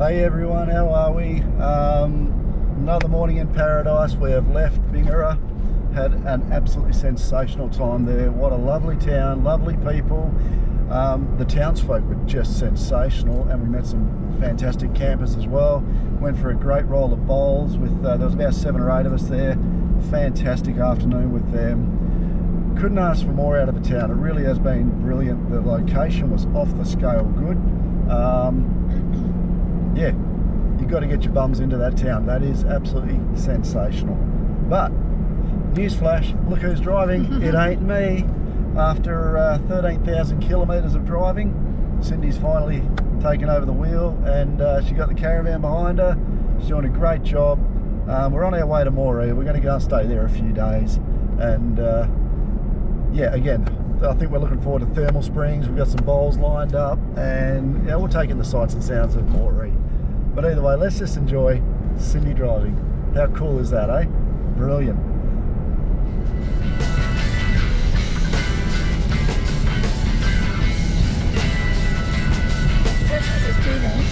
Hey everyone, how are we? Another morning in paradise. We have left Bingara, had an absolutely sensational time there. What a lovely town, lovely people. The townsfolk were just sensational, and we met some fantastic campers as well. Went for a great roll of bowls with, there was about 7 or 8 of us there. Fantastic afternoon with them. Couldn't ask for more out of the town. It really has been brilliant. The location was off the scale good. Yeah, you've got to get your bums into that town. That is absolutely sensational. But, newsflash, look who's driving. It ain't me. After 13,000 kilometres of driving, Cindy's finally taken over the wheel, and she got the caravan behind her. She's doing a great job. We're on our way to Moree. We're going to go and stay there a few days. And yeah, again, I think we're looking forward to thermal springs. We've got some bowls lined up, and yeah, we'll take in the sights and sounds of Moree. But either way, let's just enjoy Cindy driving. How cool is that, eh? Brilliant. Let's do this.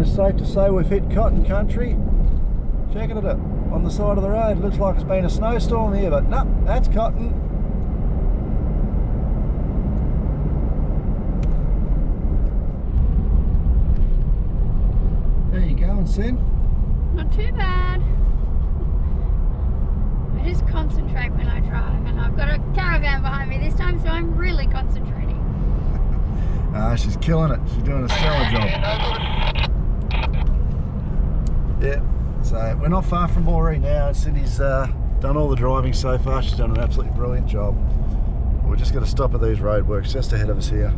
It's safe to say we've hit cotton country. Checking it up on the side of the road. Looks like it's been a snowstorm here, but no, that's cotton. There you go, Sin. Not too bad. I just concentrate when I drive, and I've got a caravan behind me this time, so I'm really concentrating. She's killing it. She's doing a stellar job. Yeah, so we're not far from Moree now. Cindy's done all the driving so far. She's done an absolutely brilliant job. We're just going to stop at these roadworks just ahead of us here.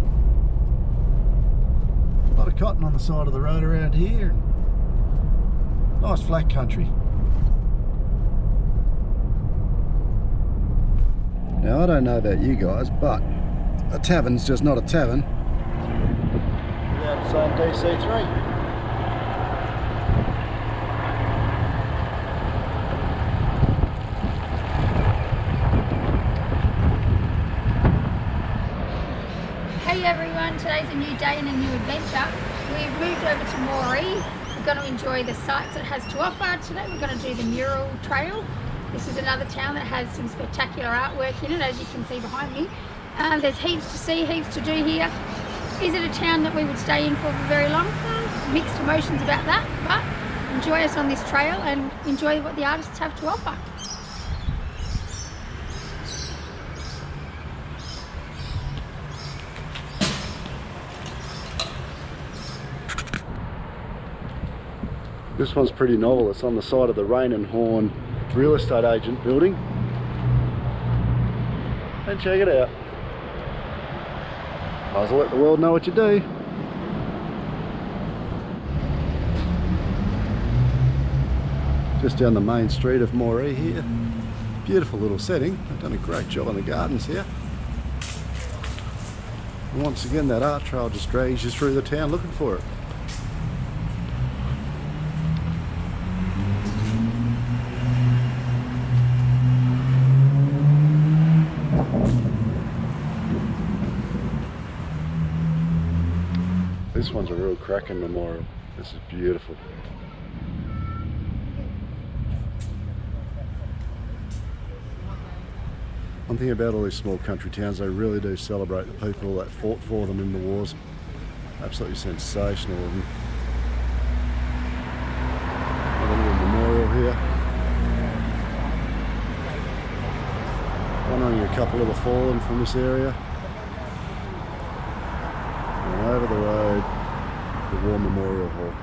A lot of cotton on the side of the road around here. Nice flat country. Now I don't know about you guys, but a tavern's just not a tavern without its own DC3. Hey everyone, today's a new day and a new adventure. We've moved over to Moree. We're going to enjoy the sights it has to offer. Today we're going to do the mural trail. This is another town that has some spectacular artwork in it, as you can see behind me. There's heaps to see, heaps to do here. Is it a town that we would stay in for very long? Mixed emotions about that, but enjoy us on this trail and enjoy what the artists have to offer. This one's pretty novel. It's on the side of the Rain and Horn real estate agent building. And check it out. Might as well let the world know what you do. Just down the main street of Moree here. Beautiful little setting. They've done a great job on the gardens here. And once again, that art trail just drags you through the town looking for it. This one's a real cracking memorial. This is beautiful. One thing about all these small country towns, they really do celebrate the people that fought for them in the wars. Absolutely sensational of them. Got a little memorial here. Honouring a couple of the fallen from this area. And over the road, the War Memorial Hall.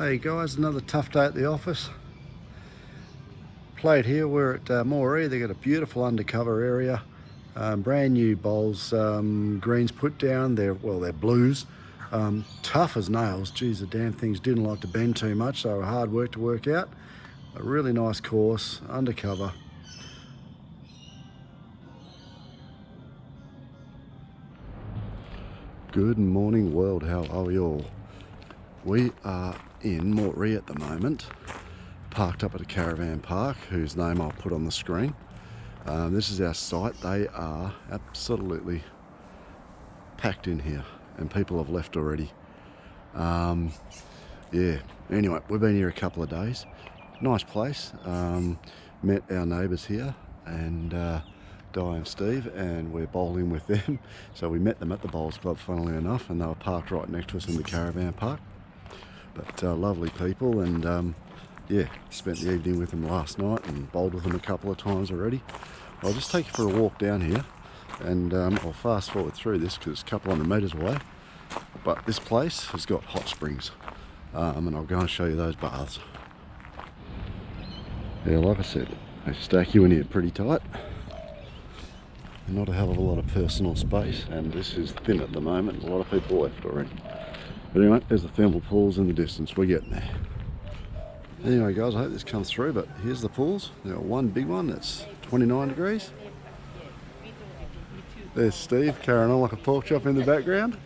Hey guys, another tough day at the office. Played here, we're at Moree. They got a beautiful undercover area, brand new bowls, greens put down. They're blues, tough as nails. Geez, the damn things didn't like to bend too much, so hard work to work out. A really nice course, undercover. Good morning world, how are we all? We are in Moree at the moment, parked up at a caravan park whose name I'll put on the screen. This is our site. They are absolutely packed in here and people have left already. Yeah, anyway, we've been here a couple of days. Nice place. Met our neighbours here and Di and Steve, and we're bowling with them. So we met them at the bowls club, funnily enough, and they were parked right next to us in the caravan park. But lovely people, and yeah, spent the evening with them last night and bowled with them a couple of times already. I'll just take you for a walk down here, and I'll fast forward through this because it's a couple hundred metres away. But this place has got hot springs, and I'll go and show you those baths. Yeah, like I said, they stack you in here pretty tight. Not a hell of a lot of personal space, and this is thin at the moment. A lot of people left already. But anyway, there's the thermal pools in the distance. We're getting there. Anyway guys, I hope this comes through, but here's the pools. We've got one big one that's 29 degrees. There's Steve carrying on like a pork chop in the background.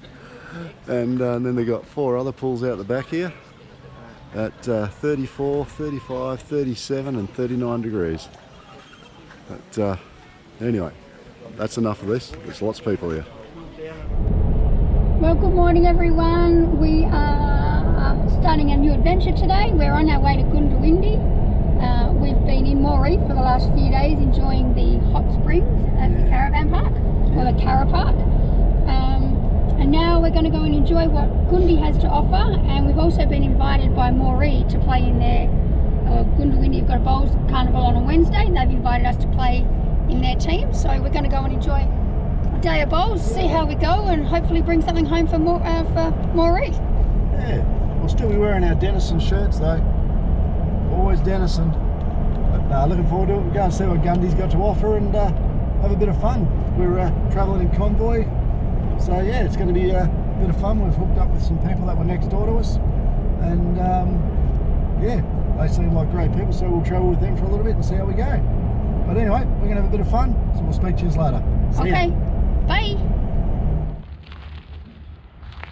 And then they've got 4 other pools out the back here at 34, 35, 37 and 39 degrees. But anyway, that's enough of this. There's lots of people here. Well, good morning everyone. We are starting a new adventure today. We're on our way to Goondawindi. We've been in Moree for the last few days enjoying the hot springs at the caravan park, or the Cara Park. And now we're going to go and enjoy what Gundy has to offer, and we've also been invited by Moree to play in their Goondawindi have got a bowls carnival on a Wednesday, and they've invited us to play in their team. So we're going to go and enjoy day of bowls, see how we go, and hopefully bring something home for Moree. Yeah, we'll still be wearing our Denison shirts though. Always Denison. But looking forward to it. We'll go and see what Gundy's got to offer and have a bit of fun. We're travelling in convoy, so yeah, it's going to be a bit of fun. We've hooked up with some people that were next door to us, and yeah, they seem like great people, so we'll travel with them for a little bit and see how we go. But anyway, we're going to have a bit of fun, so we'll speak to you later. See ya. Bye.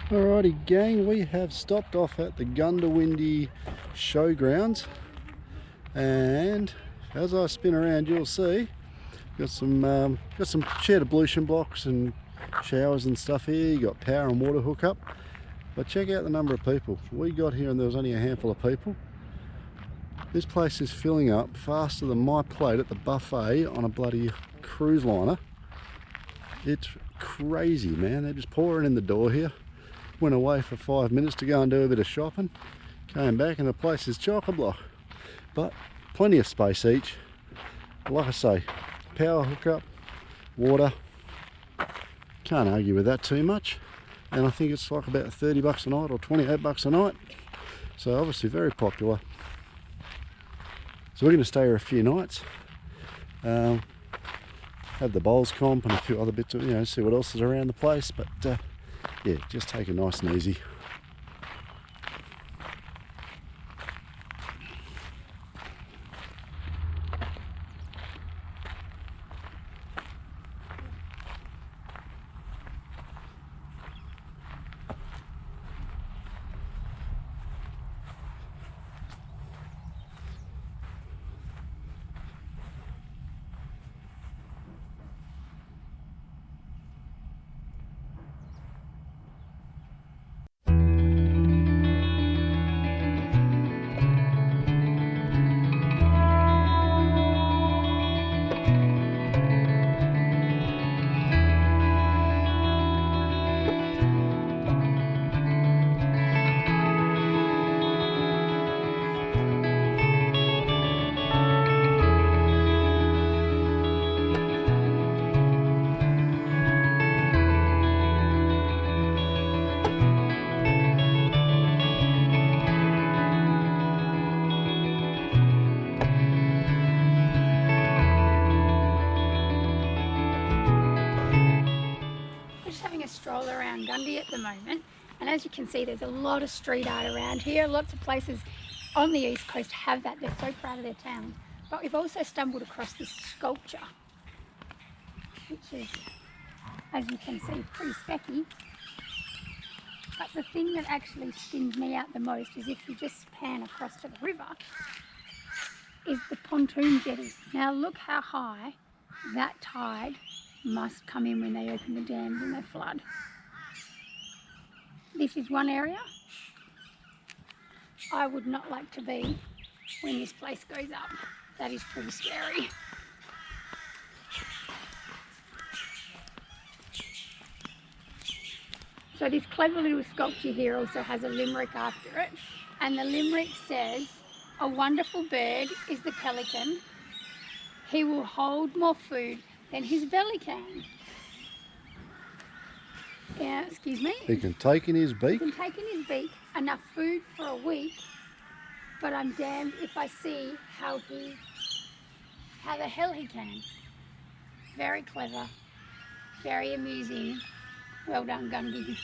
Alrighty gang, we have stopped off at the Goondawindi showgrounds, and as I spin around you'll see got some shared ablution blocks and showers and stuff here. You got power and water hookup, but check out the number of people we got here, and there was only a handful of people. This place is filling up faster than my plate at the buffet on a bloody cruise liner. It's crazy, man. They're just pouring in the door here. Went away for 5 minutes to go and do a bit of shopping. Came back and the place is chock-a-block. But plenty of space each. Like I say, power hookup, water. Can't argue with that too much. And I think it's like about 30 bucks a night or 28 bucks a night. So obviously very popular. So we're going to stay here a few nights. Have the bowls comp and a few other bits of, see what else is around the place. But yeah, just take it nice and easy. Stroll around Gundy at the moment, and as you can see there's a lot of street art around here. Lots of places on the east coast have that. They're so proud of their town. But we've also stumbled across this sculpture, which is, as you can see, pretty specky. But the thing that actually spins me out the most is if you just pan across to the river, is the pontoon jetty. Now look how high that tide must come in when they open the dams and they flood. This is one area I would not like to be when this place goes up. That is pretty scary. So this clever little sculpture here also has a limerick after it, and the limerick says, "A wonderful bird is the pelican. He will hold more food than his belly can." Yeah, excuse me. He can take in his beak. He can take in his beak enough food for a week, but I'm damned if I see how the hell he can. Very clever, very amusing. Well done, Gundy.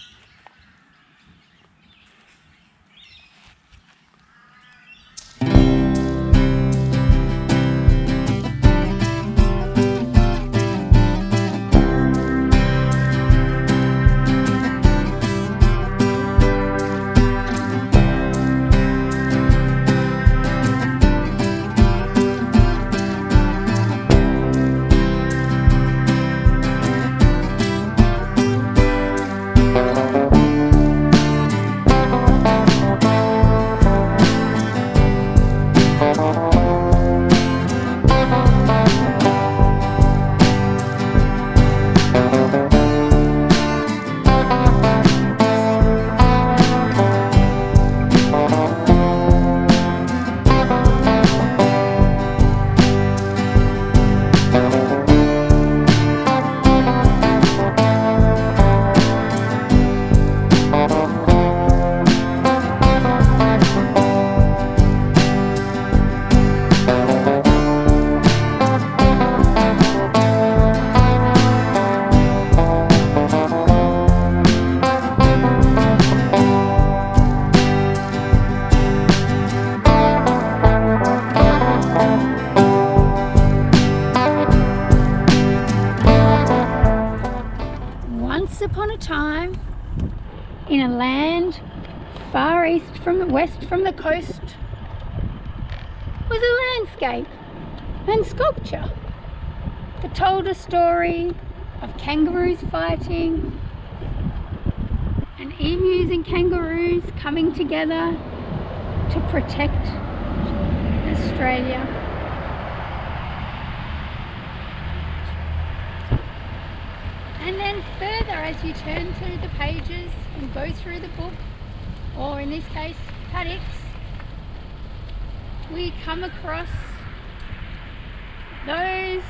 Once upon a time, in a land far west from the coast, was a landscape and sculpture that told a story of kangaroos fighting and emus and kangaroos coming together to protect Australia. And then further, as you turn through the pages and go through the book, or in this case, paddocks, we come across those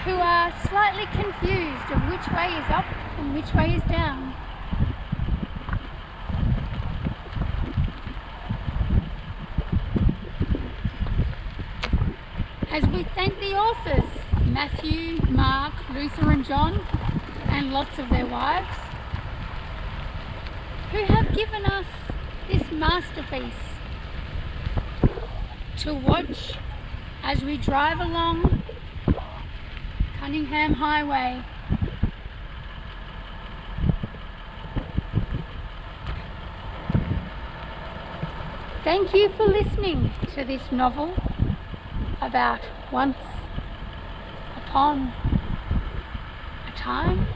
who are slightly confused of which way is up and which way is down. As we thank the authors, Matthew, Mark, Luther and John, and lots of their wives, who have given us this masterpiece to watch as we drive along Cunningham Highway. Thank you for listening to this novel about once upon a time.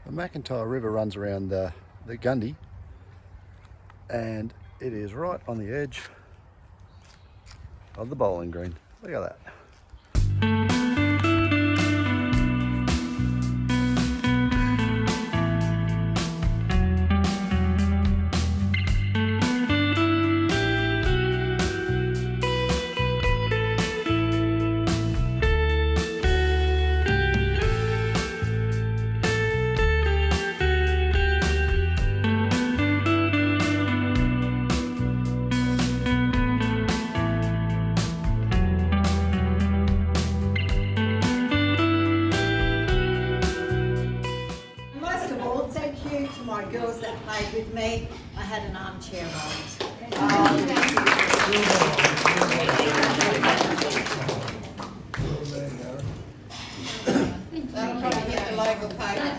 The McIntyre River runs around the Gundy, and it is right on the edge of the bowling green. Look at that. My girls that played with me, I had an armchair moment. That'll probably hit the local paper.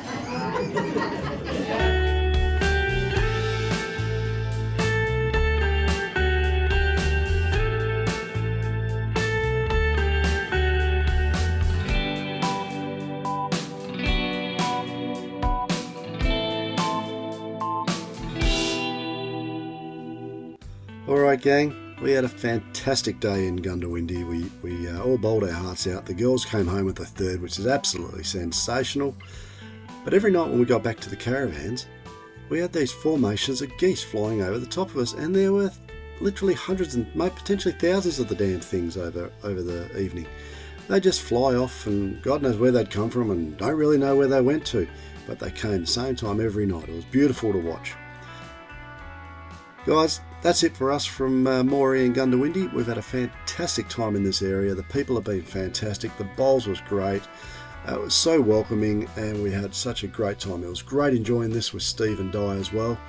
Alright gang, we had a fantastic day in Goondawindi. We all bowled our hearts out. The girls came home with a third, which is absolutely sensational. But every night when we got back to the caravans, we had these formations of geese flying over the top of us, and there were literally hundreds and potentially thousands of the damn things over the evening. They just fly off, and God knows where they'd come from, and don't really know where they went to, but they came the same time every night. It was beautiful to watch. Guys, that's it for us from Moree and Goondawindi. We've had a fantastic time in this area. The people have been fantastic. The bowls was great. It was so welcoming, and we had such a great time. It was great enjoying this with Steve and Di as well.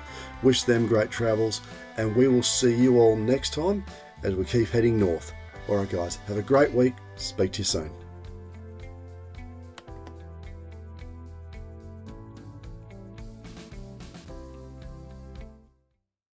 Wish them great travels, and we will see you all next time as we keep heading north. Alright guys, have a great week. Speak to you soon.